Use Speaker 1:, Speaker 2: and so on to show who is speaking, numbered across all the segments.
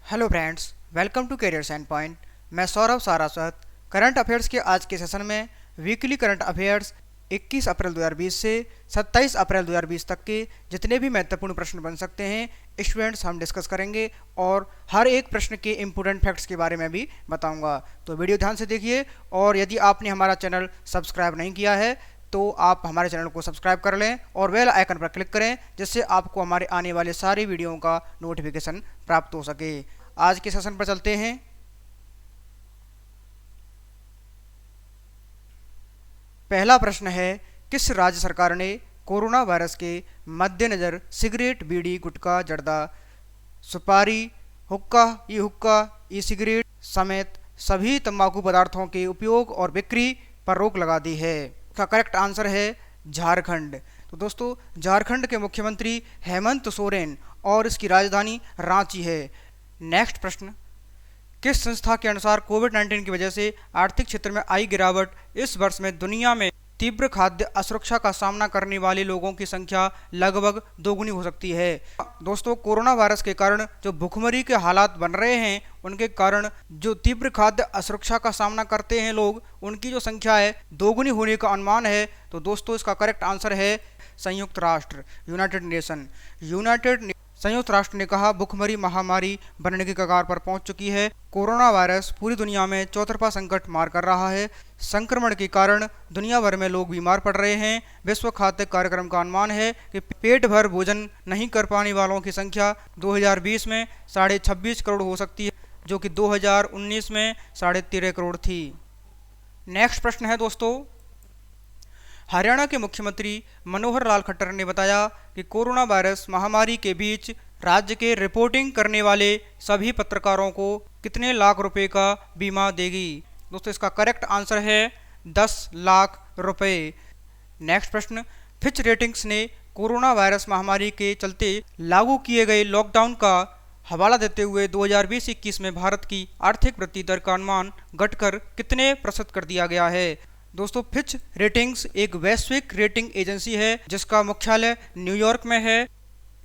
Speaker 1: Hello friends, welcome to career and point. मैं Saurabh सारास्वत। Current affairs के आज के सेशन में वीकली करंट अफेयर्स 21 अप्रैल 2020 से 27 अप्रैल 2020 तक के जितने भी महत्वपूर्ण प्रश्न बन सकते हैं स्टूडेंट्स हम डिस्कस करेंगे और हर एक प्रश्न के इम्पोर्टेंट फैक्ट्स के बारे में भी बताऊंगा। तो वीडियो ध्यान से देखिए और यदि आपने हमारा चैनल सब्सक्राइब नहीं किया है तो आप हमारे चैनल को सब्सक्राइब कर लें और बेल आइकन पर क्लिक करें जिससे आपको हमारे आने वाले सारे वीडियो का नोटिफिकेशन प्राप्त हो सके। आज के सेशन पर चलते हैं। पहला प्रश्न है, किस राज्य सरकार ने कोरोना वायरस के मद्देनजर सिगरेट, बीड़ी, गुटखा, जर्दा, सुपारी, हुक्का, ई सिगरेट समेत सभी तंबाकू पदार्थों के उपयोग और बिक्री पर रोक लगा दी है? इसका करेक्ट आंसर है झारखंड। तो दोस्तों, झारखंड के मुख्यमंत्री हेमंत सोरेन और इसकी राजधानी रांची है। नेक्स्ट प्रश्न, किस संस्था के अनुसार कोविड-19 की वजह से आर्थिक क्षेत्र में आई गिरावट इस वर्ष में दुनिया में तीव्र खाद्य असुरक्षा का सामना करने वाले लोगों की संख्या लगभग दोगुनी हो सकती है? दोस्तों, कोरोना वायरस के कारण जो भुखमरी के हालात बन रहे हैं उनके कारण जो तीव्र खाद्य असुरक्षा का सामना करते हैं लोग, उनकी जो संख्या है दोगुनी होने का अनुमान है। तो दोस्तों, इसका करेक्ट आंसर है संयुक्त राष्ट्र, संयुक्त राष्ट्र ने कहा भुखमरी महामारी बनने की कगार पर पहुंच चुकी है। कोरोना वायरस पूरी दुनिया में चौतरफा संकट मार कर रहा है। संक्रमण के कारण दुनिया भर में लोग बीमार पड़ रहे हैं। विश्व खाद्य कार्यक्रम का अनुमान है कि पेट भर भोजन नहीं कर पाने वालों की संख्या 2020 में 26.5 करोड़ हो सकती है, जो कि 2019 में 13.5 करोड़ थी। नेक्स्ट प्रश्न है दोस्तों, हरियाणा के मुख्यमंत्री मनोहर लाल खट्टर ने बताया कि कोरोना वायरस महामारी के बीच राज्य के रिपोर्टिंग करने वाले सभी पत्रकारों को कितने लाख रुपए का बीमा देगी? दोस्तों, इसका करेक्ट आंसर है 10 लाख रुपए। नेक्स्ट प्रश्न, फिच रेटिंग्स ने कोरोना वायरस महामारी के चलते लागू किए गए लॉकडाउन का हवाला देते हुए 2020-21 में भारत की आर्थिक वृद्धि दर का अनुमान घटकर कितने प्रतिशत कर दिया गया है? दोस्तों, फिच रेटिंग्स एक वैश्विक रेटिंग एजेंसी है जिसका मुख्यालय न्यूयॉर्क में है।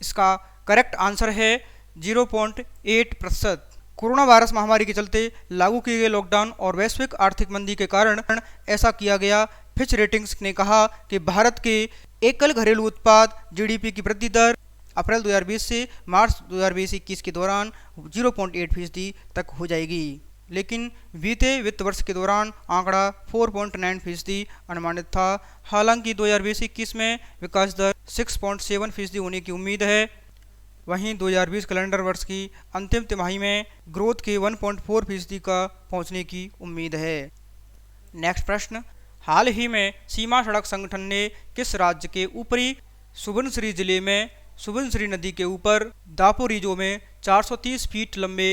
Speaker 1: इसका करेक्ट आंसर है 0.8%। कोरोना वायरस महामारी के चलते लागू किए गए लॉकडाउन और वैश्विक आर्थिक मंदी के कारण ऐसा किया गया। फिच रेटिंग्स ने कहा कि भारत के एकल घरेलू उत्पाद जीडीपी की वृद्धि दर अप्रैल 2020 से मार्च 2020-21 के दौरान 0.8% तक हो जाएगी, लेकिन बीते वित्त वर्ष के दौरान आंकड़ा 4.9% अनुमानित था। हालांकि 2020-21 में विकास दर 6.7% होने की उम्मीद है। वहीं 2020 कैलेंडर वर्ष की अंतिम तिमाही में ग्रोथ के 1.4% का पहुंचने की उम्मीद है। नेक्स्ट प्रश्न, हाल ही में सीमा सड़क संगठन ने किस राज्य के ऊपरी सुबनसिरी जिले में सुबनसिरी नदी के ऊपर दापोरिजो में 430 फीट लंबे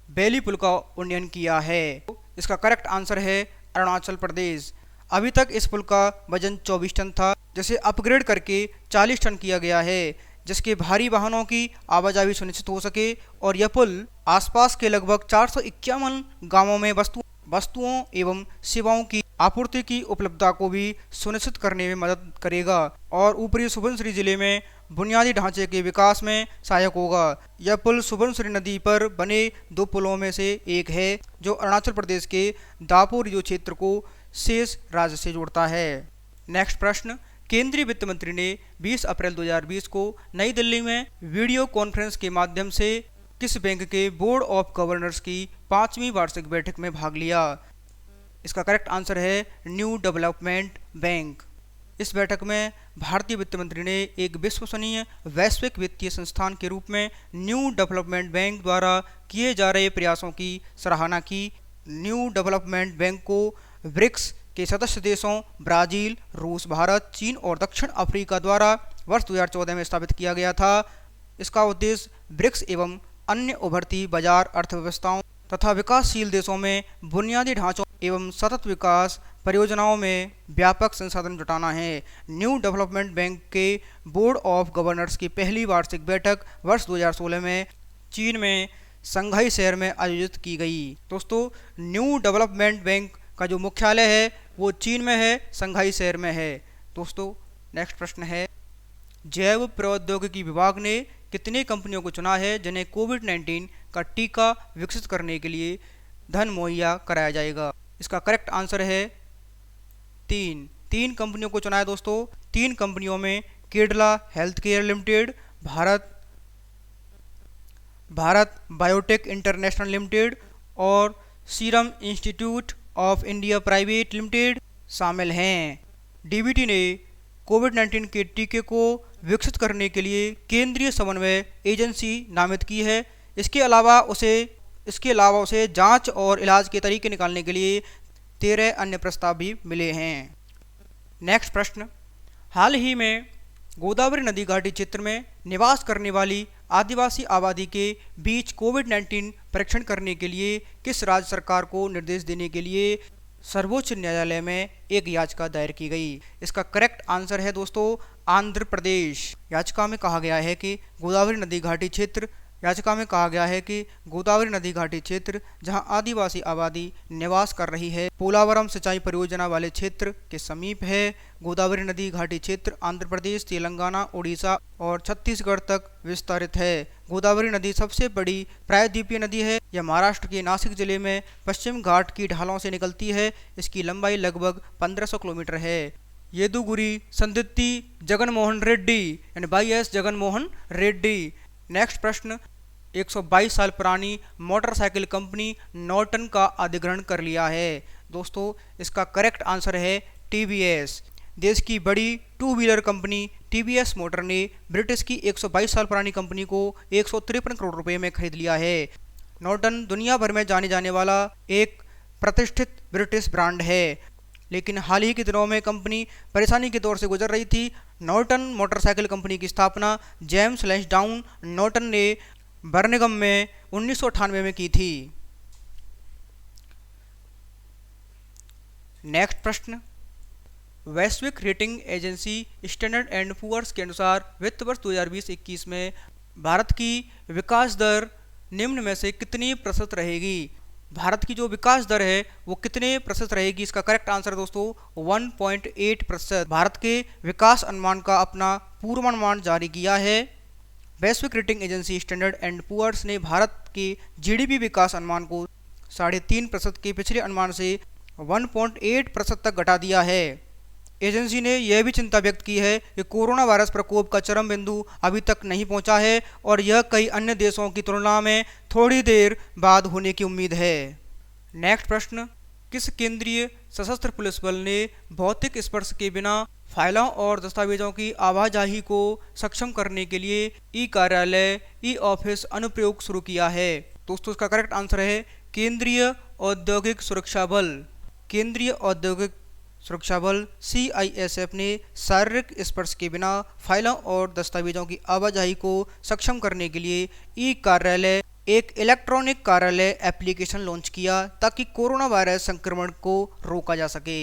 Speaker 1: बेली पुल का उन्नयन किया है? इसका करेक्ट आंसर है अरुणाचल प्रदेश। अभी तक इस पुल का वजन 24 टन था, जिसे अपग्रेड करके 40 टन किया गया है, जिसके भारी वाहनों की आवाजाही सुनिश्चित हो सके और यह पुल आसपास के लगभग 451 गांवों में वस्तुओं एवं सेवाओं की आपूर्ति की उपलब्धता को भी सुनिश्चित करने में मदद करेगा और ऊपरी सुबनसिरी जिले में बुनियादी ढांचे के विकास में सहायक होगा। यह पुल सुबनसिरी नदी पर बने 2 पुलों में से एक है जो अरुणाचल प्रदेश के दापोरिजो क्षेत्र को शेष राज्य से जोड़ता है। नेक्स्ट प्रश्न, केंद्रीय वित्त मंत्री ने 20 अप्रैल 2020 को नई दिल्ली में वीडियो कॉन्फ्रेंस के माध्यम से किस बैंक के बोर्ड ऑफ गवर्नर्स की 5वीं वार्षिक बैठक में भाग लिया? इसका करेक्ट आंसर है न्यू डेवलपमेंट बैंक। इस बैठक में भारतीय वित्त मंत्री ने एक विश्वसनीय वैश्विक वित्तीय संस्थान के रूप में न्यू डेवलपमेंट बैंक द्वारा किए जा रहे प्रयासों की सराहना की। न्यू डेवलपमेंट बैंक को ब्रिक्स के सदस्य देशों ब्राजील, रूस, भारत, चीन और दक्षिण अफ्रीका द्वारा वर्ष 2014 में स्थापित किया गया था। इसका उद्देश्य ब्रिक्स एवं अन्य उभरती बाजार अर्थव्यवस्थाओं तथा विकासशील देशों में बुनियादी ढांचों एवं सतत विकास परियोजनाओं में व्यापक संसाधन जुटाना है। न्यू डेवलपमेंट बैंक के बोर्ड ऑफ गवर्नर्स की पहली वार्षिक बैठक वर्ष 2016 में चीन में संघाई शहर में आयोजित की गई। दोस्तों, न्यू डेवलपमेंट बैंक का जो मुख्यालय है वो चीन में है, संघाई शहर में है। दोस्तों, नेक्स्ट प्रश्न है, जैव प्रौद्योगिकी विभाग ने कितने कंपनियों को चुना है जिन्हें कोविड-19 का टीका विकसित करने के लिए धन मुहैया कराया जाएगा? इसका करेक्ट आंसर है 3 कंपनियों को चुना है दोस्तों। 3 कंपनियों में Cadila health care limited, Bharat biotech international limited और serum institute of India private limited शामिल हैं। डीबीटी ने कोविड-19 के टीके को विकसित करने के लिए केंद्रीय समन्वय एजेंसी नामित की है। इसके अलावा उसे जांच और इलाज के तरीके निकालने के लिए 13 अन्य प्रस्ताव भी मिले हैं। नेक्स्ट प्रश्न, हाल ही में गोदावरी नदी घाटी क्षेत्र में निवास करने वाली आदिवासी आबादी के बीच कोविड-19 परीक्षण करने के लिए किस राज्य सरकार को निर्देश देने के लिए सर्वोच्च न्यायालय में एक याचिका दायर की गई? इसका करेक्ट आंसर है दोस्तों आंध्र प्रदेश। याचिका में कहा गया है कि गोदावरी नदी घाटी क्षेत्र जहां आदिवासी आबादी निवास कर रही है, पोलावरम सिंचाई परियोजना वाले क्षेत्र के समीप है। गोदावरी नदी घाटी क्षेत्र आंध्र प्रदेश, तेलंगाना, उड़ीसा और छत्तीसगढ़ तक विस्तारित है। गोदावरी नदी सबसे बड़ी प्रायद्वीपीय नदी है। यह महाराष्ट्र के नासिक जिले में पश्चिम घाट की ढालों से निकलती है। इसकी लंबाई लगभग 1500 किलोमीटर है। येदुगुरी संदित्ति जगनमोहन रेड्डी यानी YS जगनमोहन रेड्डी। नेक्स्ट प्रश्न, 122 साल पुरानी मोटरसाइकिल कंपनी नॉर्टन का अधिग्रहण कर लिया है। दोस्तों इसका करेक्ट आंसर है TVS। देश की बड़ी 2 व्हीलर कंपनी TVS मोटर ने ब्रिटिश की 122 साल पुरानी कंपनी को 153 करोड़ रुपए में खरीद लिया है। नॉर्टन दुनिया भर में जाने जाने वाला एक प्रतिष्ठित ब्रिटिश ब्रांड है, लेकिन हाल ही के दिनों में कंपनी परेशानी के दौर से गुजर रही थी। नॉर्टन मोटरसाइकिल कंपनी की स्थापना जेम्स लैंसडाउन नॉर्टन ने बर्मिंघम में 1998 में की थी। नेक्स्ट प्रश्न, वैश्विक rating agency Standard and Poor's के अनुसार वित्त वर्ष 2020-21 में भारत की विकास दर निम्न में से कितनी प्रतिशत रहेगी? भारत की जो विकास दर है वो कितने प्रतिशत रहेगी? इसका करेक्ट आंसर है दोस्तों 1.8%। भारत के विकास अनुमान का अपना पूर्वानुमान जारी किया है। वैश्विक rating agency Standard and Poor's ने भारत के GDP विकास अनुमान को 3.5% के पिछले अनुमान से 1.8% तक घटा दिया है। एजेंसी ने यह भी चिंता व्यक्त की है कि कोरोना वायरस प्रकोप का चरम बिंदु अभी तक नहीं पहुंचा है और यह कई अन्य देशों की तुलना में थोड़ी देर बाद होने की उम्मीद है। नेक्स्ट प्रश्न, किस केंद्रीय सशस्त्र पुलिस बल ने भौतिक स्पर्श के बिना फाइलों और दस्तावेजों की आवाजाही को सक्षम करने के लिए ई-कार्यालय ई-ऑफिस अनुप्रयोग शुरू किया है? दोस्तों इसका करेक्ट आंसर है केंद्रीय औद्योगिक सुरक्षा बल। केंद्रीय औद्योगिक सुरक्षा बल CISF ने शारीरिक स्पर्श के बिना फाइलों और दस्तावेजों की आवाजाही को सक्षम करने के लिए ई-कार्यालय एक इलेक्ट्रॉनिक कार्यालय एप्लीकेशन लॉन्च किया ताकि कोरोना वायरस संक्रमण को रोका जा सके।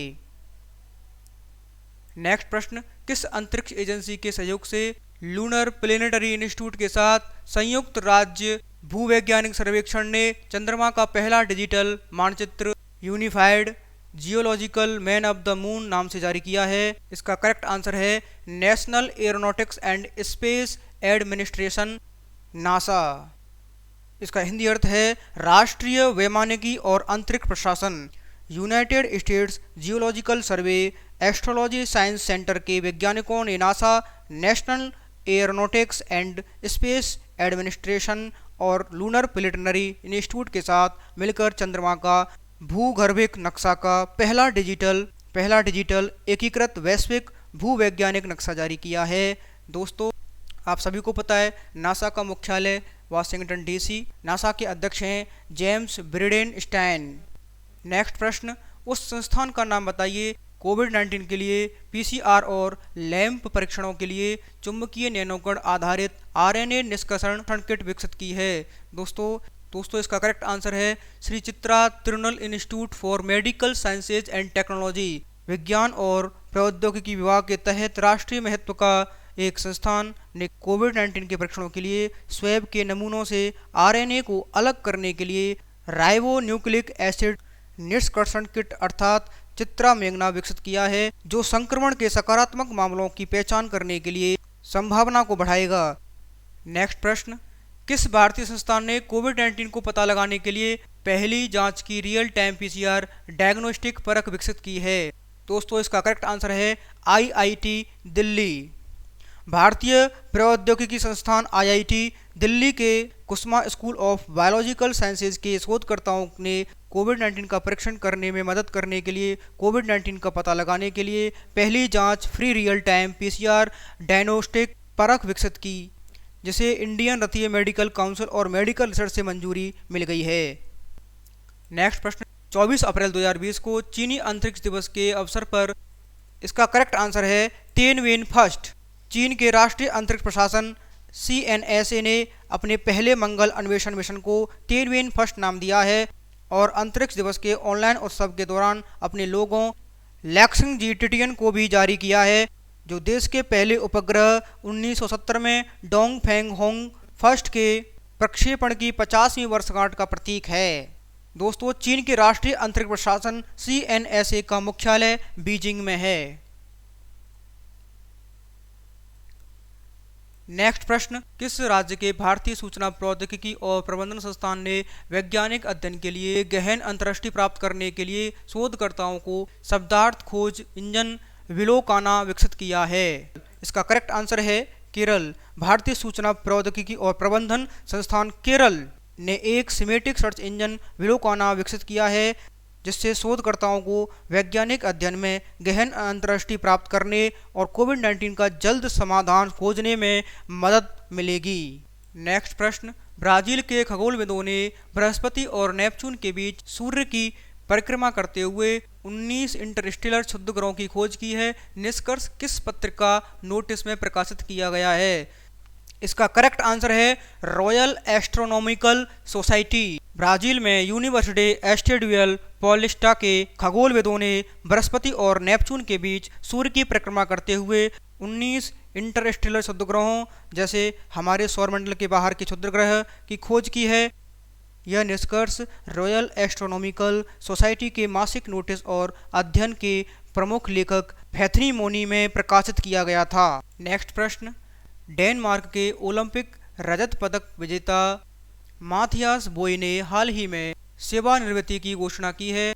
Speaker 1: नेक्स्ट प्रश्न, किस अंतरिक्ष एजेंसी के सहयोग से लूनर प्लेनेटरी इंस्टीट्यूट के साथ संयुक्त राज्य भूवैज्ञानिक सर्वेक्षण ने चंद्रमा का पहला डिजिटल मानचित्र unified geological man of the moon नाम से जारी किया है? इसका करेक्ट आंसर है national aeronautics and space administration NASA. इसका हिंदी अर्थ है राष्ट्रीय वैमानिकी और अंतरिक्ष प्रशासन। यूनाइटेड स्टेट्स जियोलॉजिकल सर्वे एस्ट्रोलॉजी साइंस सेंटर के वैज्ञानिकों ने NASA, national aeronautics and space administration और लूनर प्लेनेटरी इंस्टीट्यूट के साथ मिलकर चंद्रमा का भूगर्भिक नक्शा का पहला डिजिटल एकीकृत वैश्विक भूवैज्ञानिक नक्शा जारी किया है। दोस्तों आप सभी को पता है नासा का मुख्यालय वाशिंगटन DC। नासा के अध्यक्ष हैं जेम्स ब्रिडेनस्टाइन। नेक्स्ट प्रश्न, उस संस्थान का नाम बताइए कोविड-19 के लिए PCR और लैंप परीक्षणों के लिए चुंबकीय नैनोकण आधारित RNA निष्कर्षण किट विकसित की है। दोस्तों इसका करेक्ट आंसर है Shri Chitra Tirunal institute for medical sciences and technology. विज्ञान और प्रौद्योगिकी विभाग के तहत राष्ट्रीय महत्व का एक संस्थान ने कोविड-19 के परीक्षणों के लिए स्वैब के नमूनों से RNA को अलग करने के लिए राइबो न्यूक्लिक एसिड निष्कर्षण किट अर्थात चित्रा मैग्ना विकसित किया है, जो संक्रमण के सकारात्मक मामलों की पहचान करने के लिए संभावना को बढ़ाएगा। नेक्स्ट प्रश्न, किस भारतीय संस्थान ने कोविड-19 को पता लगाने के लिए पहली जांच की रियल टाइम पीसीआर डायग्नोस्टिक परख विकसित की है? दोस्तों इसका करेक्ट आंसर है आईआईटी दिल्ली। भारतीय प्रौद्योगिकी संस्थान आईआईटी दिल्ली के Kusma school of biological sciences के शोधकर्ताओं ने कोविड-19 का परीक्षण करने में मदद करने के लिए कोविड-19 का पता लगाने के लिए पहली जांच free real time PCR diagnostic परख विकसित की, जिसे इंडियन भारतीय मेडिकल काउंसिल और मेडिकल रिसर्च से मंजूरी मिल गई है। नेक्स्ट प्रश्न, 24 अप्रैल 2020 को चीनी अंतरिक्ष दिवस के अवसर पर इसका करेक्ट आंसर है तिएनवेन फर्स्ट। चीन के राष्ट्रीय अंतरिक्ष प्रशासन CNSA ने अपने पहले मंगल अन्वेषण मिशन को तिएनवेन फर्स्ट नाम दिया है और अंतरिक्ष दिवस के ऑनलाइन उत्सव के दौरान अपने लोगों लैक्सिंग टिटियन को भी जारी किया है, जो देश के पहले उपग्रह 1970 में डोंगफेंग होंग फर्स्ट के प्रक्षेपण की 50वीं वर्षगांठ का प्रतीक है। दोस्तों चीन के राष्ट्रीय अंतरिक्ष प्रशासन CNSA का मुख्यालय बीजिंग में है। नेक्स्ट प्रश्न, किस राज्य के भारतीय सूचना प्रौद्योगिकी और प्रबंधन संस्थान ने वैज्ञानिक अध्ययन के लिए गहन अंतर्दृष्टि प्राप्त करने के लिए शोधकर्ताओं को शब्दार्थ खोज इंजन विलोकाना विकसित किया है? इसका करेक्ट आंसर है केरल। भारतीय सूचना प्रौद्योगिकी और प्रबंधन संस्थान केरल ने एक सिमेटिक सर्च इंजन विलोकाना विकसित किया है, जिससे शोधकर्ताओं को वैज्ञानिक अध्ययन में गहन अंतर्दृष्टि प्राप्त करने और कोविड-19 का जल्द समाधान खोजने में मदद मिलेगी। नेक्स्ट प्रश्न, ब्राजील के खगोलविदों ने बृहस्पति और नेपच्यून के बीच सूर्य की परिक्रमा करते हुए 19 इंटरस्टेलर क्षुद्र ग्रहों की खोज की है। निष्कर्ष किस पत्रिका नोटिस में प्रकाशित किया गया है? इसका करेक्ट आंसर है रॉयल एस्ट्रोनॉमिकल सोसाइटी। ब्राजील में यूनिवर्सिटी एस्टेडुअल पॉलिस्टा के खगोलविदों ने बृहस्पति और नेपच्यून के बीच सूर्य की परिक्रमा करते हुए 19 इंटरस्टेलर क्षुद्र ग्रहों जैसे हमारे सौरमंडल के बाहर के क्षुद्र ग्रह की खोज की है। यह निष्कर्ष रॉयल एस्ट्रोनॉमिकल सोसाइटी के मासिक नोटिस और अध्ययन के प्रमुख लेखक फैथनी मोनी में प्रकाशित किया गया था। नेक्स्ट प्रश्न, डेनमार्क के ओलंपिक रजत पदक विजेता माथियास बोय ने हाल ही में सेवानिवृत्ति की घोषणा की है।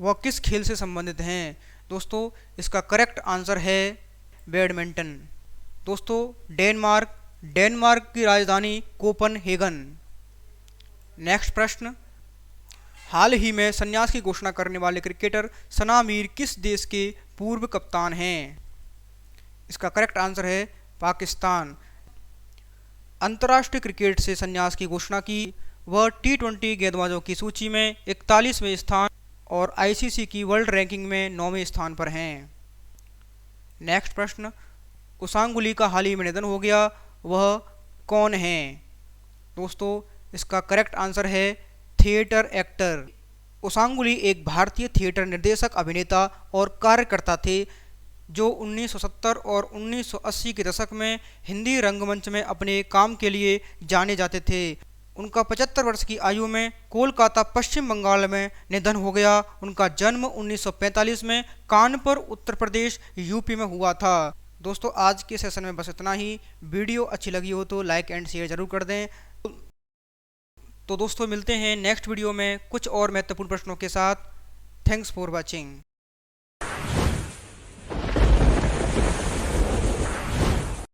Speaker 1: वह किस खेल से संबंधित हैं? दोस्तों इसका करेक्ट आंसर है बैडमिंटन। दोस्तों डेनमार्क की राजधानी कोपनहेगन। नेक्स्ट प्रश्न, हाल ही में संन्यास की घोषणा करने वाले क्रिकेटर सना मीर किस देश के पूर्व कप्तान हैं? इसका करेक्ट आंसर है पाकिस्तान। अंतर्राष्ट्रीय क्रिकेट से संन्यास की घोषणा की। वह T20 गेंदबाजों की सूची में 41वें स्थान और ICC की वर्ल्ड रैंकिंग में 9वें स्थान पर हैं। नेक्स्ट प्रश्न, उसांगुली का हाल ही में निधन हो गया, वह कौन हैं? दोस्तों इसका करेक्ट आंसर है थिएटर एक्टर। उसांगुली एक भारतीय थिएटर निर्देशक, अभिनेता और कार्यकर्ता थे जो 1970 और 1980 के दशक में हिंदी रंगमंच में अपने काम के लिए जाने जाते थे। उनका 75 वर्ष की आयु में कोलकाता पश्चिम बंगाल में निधन हो गया। उनका जन्म 1945 में कानपुर उत्तर प्रदेश यूपी में हुआ था। दोस्तों आज के सेशन में बस इतना ही। वीडियो अच्छी लगी हो तो लाइक एंड शेयर जरूर कर दें। तो दोस्तों मिलते हैं नेक्स्ट वीडियो में कुछ और महत्वपूर्ण प्रश्नों के साथ। Thanks for watching.